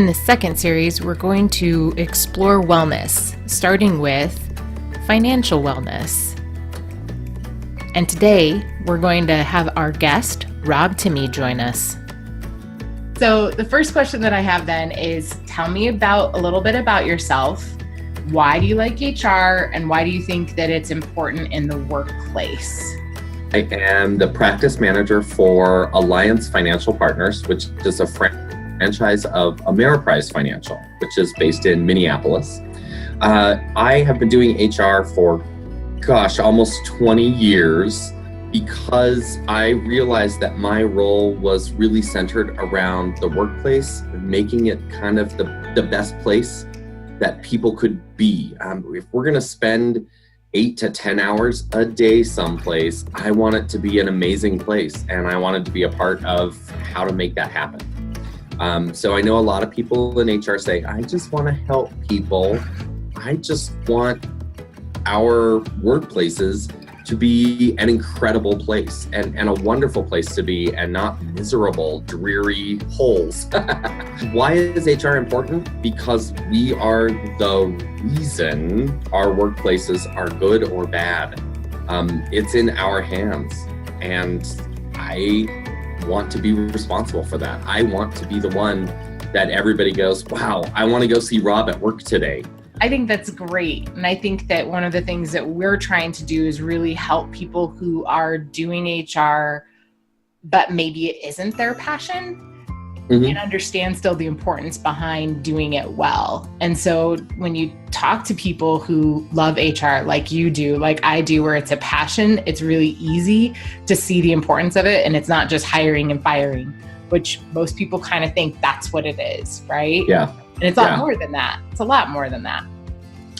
this second series, we're going to explore wellness, starting with financial wellness. And today, we're going to have our guest, Rob Timme, join us. So the first question that I have then is, tell me a little bit about yourself. Why do you like HR, and why do you think that it's important in the workplace? I am the practice manager for Alliance Financial Partners, which is a franchise of Ameriprise Financial, which is based in Minneapolis. I have been doing HR for, almost 20 years because I realized that my role was really centered around the workplace, making it kind of the best place that people could be. If we're going to spend 8 to 10 hours a day someplace, I want it to be an amazing place, and I wanted to be a part of how to make that happen. So I know a lot of people in HR say, I just want to help people. I just want our workplaces to be an incredible place and a wonderful place to be, and not miserable, dreary holes. Why is HR important? Because we are the reason our workplaces are good or bad. It's in our hands, and I want to be responsible for that. I want to be the one that everybody goes, wow, I want to go see Rob at work today. I think that's great. And I think that one of the things that we're trying to do is really help people who are doing HR, but maybe it isn't their passion, and understand still the importance behind doing it well. And so when you talk to people who love HR like you do, like I do, where it's a passion, it's really easy to see the importance of it. And it's not just hiring and firing, which most people kind of think that's what it is, right? Yeah. And it's a lot more than that. It's a lot more than that.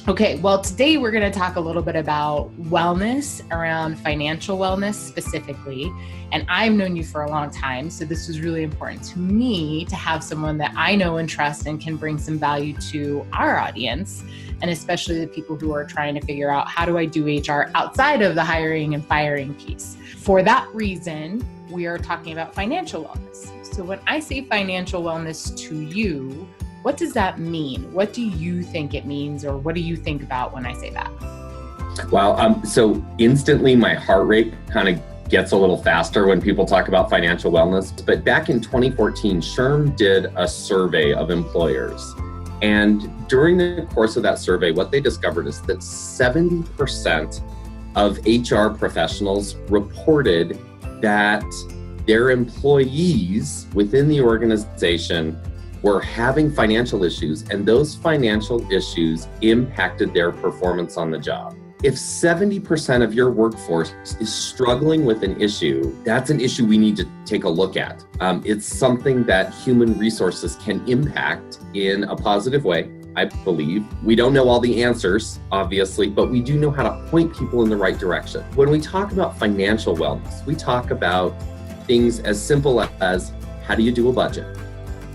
Okay, well, today we're going to talk a little bit about wellness, around financial wellness specifically. And I've known you for a long time, so this was really important to me to have someone that I know and trust and can bring some value to our audience, and especially the people who are trying to figure out, how do I do HR outside of the hiring and firing piece? For that reason, we are talking about financial wellness. So when I say financial wellness to you, what does that mean? What do you think it means, or what do you think about when I say that? Wow. So instantly my heart rate kind of gets a little faster when people talk about financial wellness. But back in 2014, SHRM did a survey of employers. And during the course of that survey, what they discovered is that 70% of HR professionals reported that their employees within the organization were having financial issues, and those financial issues impacted their performance on the job. If 70% of your workforce is struggling with an issue, that's an issue we need to take a look at. It's something that human resources can impact in a positive way, I believe. We don't know all the answers, obviously, but we do know how to point people in the right direction. When we talk about financial wellness, we talk about things as simple as, how do you do a budget?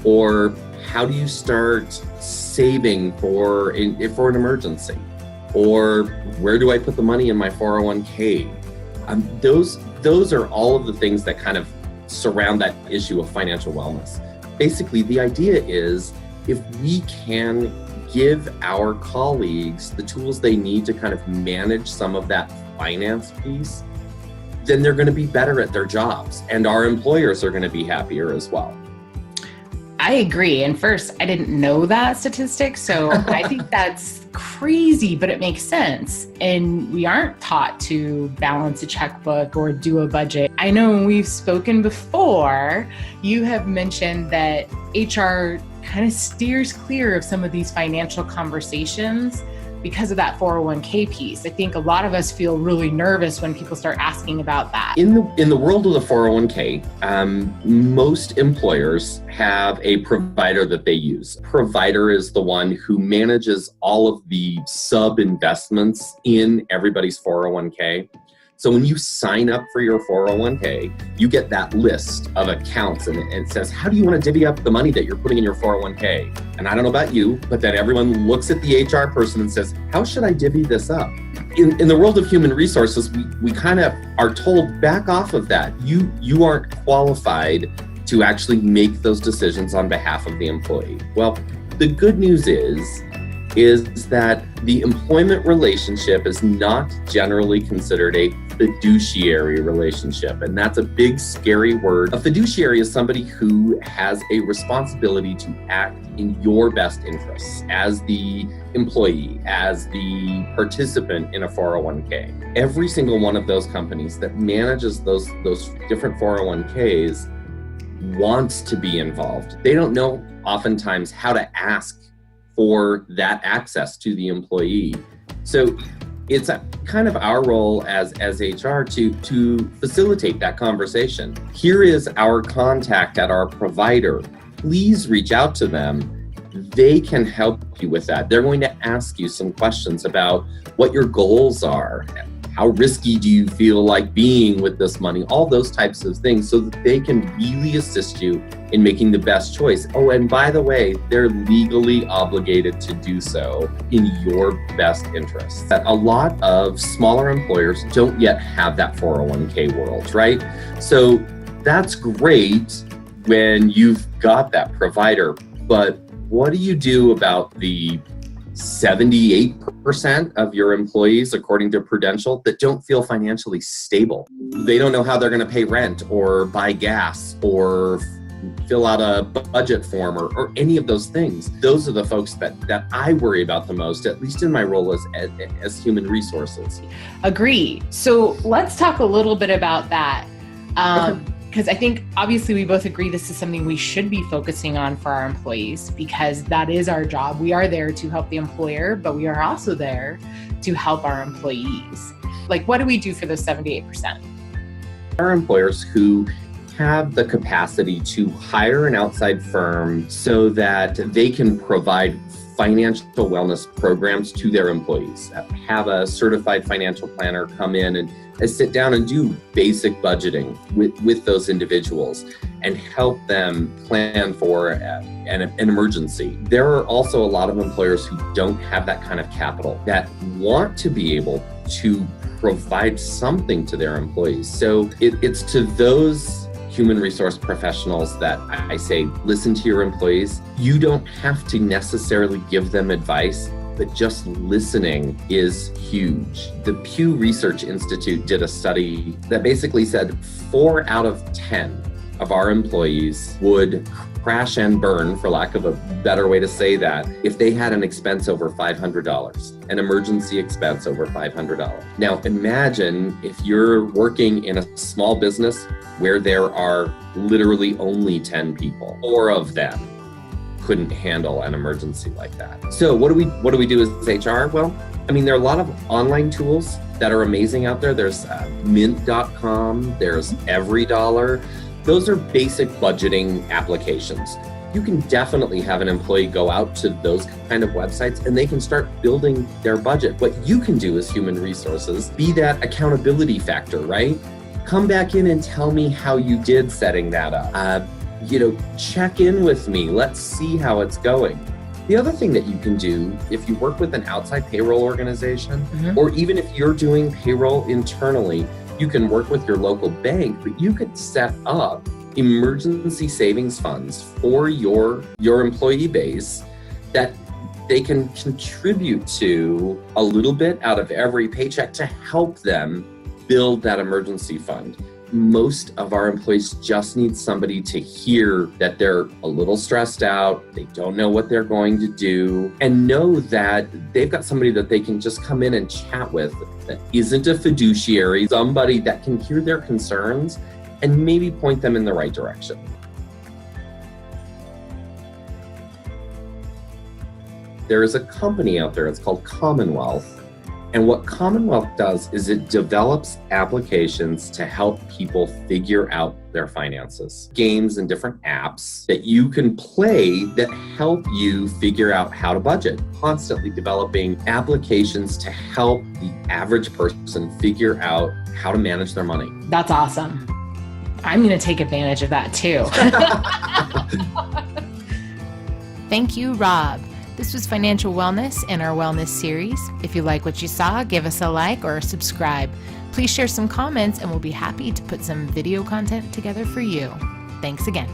Or how do you start saving for an emergency? Or where do I put the money in my 401k? Those are all of the things that kind of surround that issue of financial wellness. Basically, the idea is, if we can give our colleagues the tools they need to kind of manage some of that finance piece, then they're going to be better at their jobs, and our employers are going to be happier as well. I agree. And first, I didn't know that statistic, so I think that's crazy, but it makes sense. And we aren't taught to balance a checkbook or do a budget. I know when we've spoken before, you have mentioned that HR kind of steers clear of some of these financial conversations because of that 401k piece. I think a lot of us feel really nervous when people start asking about that. In the world of the 401k, most employers have a provider that they use. Provider is the one who manages all of the sub-investments in everybody's 401k. So when you sign up for your 401k, you get that list of accounts, and it says, how do you want to divvy up the money that you're putting in your 401k? And I don't know about you, but then everyone looks at the HR person and says, how should I divvy this up? In the world of human resources, we kind of are told, back off of that. You aren't qualified to actually make those decisions on behalf of the employee? Well, the good news is that the employment relationship is not generally considered a fiduciary relationship. And that's a big, scary word. A fiduciary is somebody who has a responsibility to act in your best interests as the employee, as the participant in a 401k. Every single one of those companies that manages those different 401ks wants to be involved. They don't know oftentimes how to ask for that access to the employee. So it's kind of our role as HR to facilitate that conversation. Here is our contact at our provider. Please reach out to them. They can help you with that. They're going to ask you some questions about what your goals are. How risky do you feel like being with this money? All those types of things so that they can really assist you in making the best choice. Oh, and by the way, they're legally obligated to do so in your best interest. A lot of smaller employers don't yet have that 401k world, right? So that's great when you've got that provider, but what do you do about the 78% of your employees, according to Prudential, that don't feel financially stable? They don't know how they're going to pay rent or buy gas or fill out a budget form or any of those things. Those are the folks that I worry about the most, at least in my role as human resources. Agree. So let's talk a little bit about that. Because I think obviously we both agree this is something we should be focusing on for our employees because that is our job. We are there to help the employer, but we are also there to help our employees. Like, what do we do for those 78%? Our employers who have the capacity to hire an outside firm so that they can provide financial wellness programs to their employees. Have a certified financial planner come in and sit down and do basic budgeting with those individuals and help them plan for an emergency. There are also a lot of employers who don't have that kind of capital that want to be able to provide something to their employees. So it's to those human resource professionals that I say, listen to your employees. You don't have to necessarily give them advice, but just listening is huge. The Pew Research Institute did a study that basically said 4 out of 10 of our employees would crash and burn, for lack of a better way to say that, if they had an expense over $500, an emergency expense over $500. Now imagine if you're working in a small business where there are literally only 10 people, 4 of them couldn't handle an emergency like that. So what do we do as HR? Well, I mean, there are a lot of online tools that are amazing out there. There's mint.com, there's EveryDollar. Those are basic budgeting applications. You can definitely have an employee go out to those kind of websites and they can start building their budget. What you can do as human resources, be that accountability factor, right? Come back in and tell me how you did setting that up. Check in with me. Let's see how it's going. The other thing that you can do, if you work with an outside payroll organization, or even if you're doing payroll internally, you can work with your local bank, but you could set up emergency savings funds for your employee base that they can contribute to a little bit out of every paycheck to help them build that emergency fund. Most of our employees just need somebody to hear that they're a little stressed out, they don't know what they're going to do, and know that they've got somebody that they can just come in and chat with that isn't a fiduciary, somebody that can hear their concerns and maybe point them in the right direction. There is a company out there, it's called Commonwealth. And what Commonwealth does is it develops applications to help people figure out their finances. Games and different apps that you can play that help you figure out how to budget. Constantly developing applications to help the average person figure out how to manage their money. That's awesome. I'm going to take advantage of that too. Thank you, Rob. This was Financial Wellness in our Wellness series. If you like what you saw, give us a like or subscribe. Please share some comments and we'll be happy to put some video content together for you. Thanks again.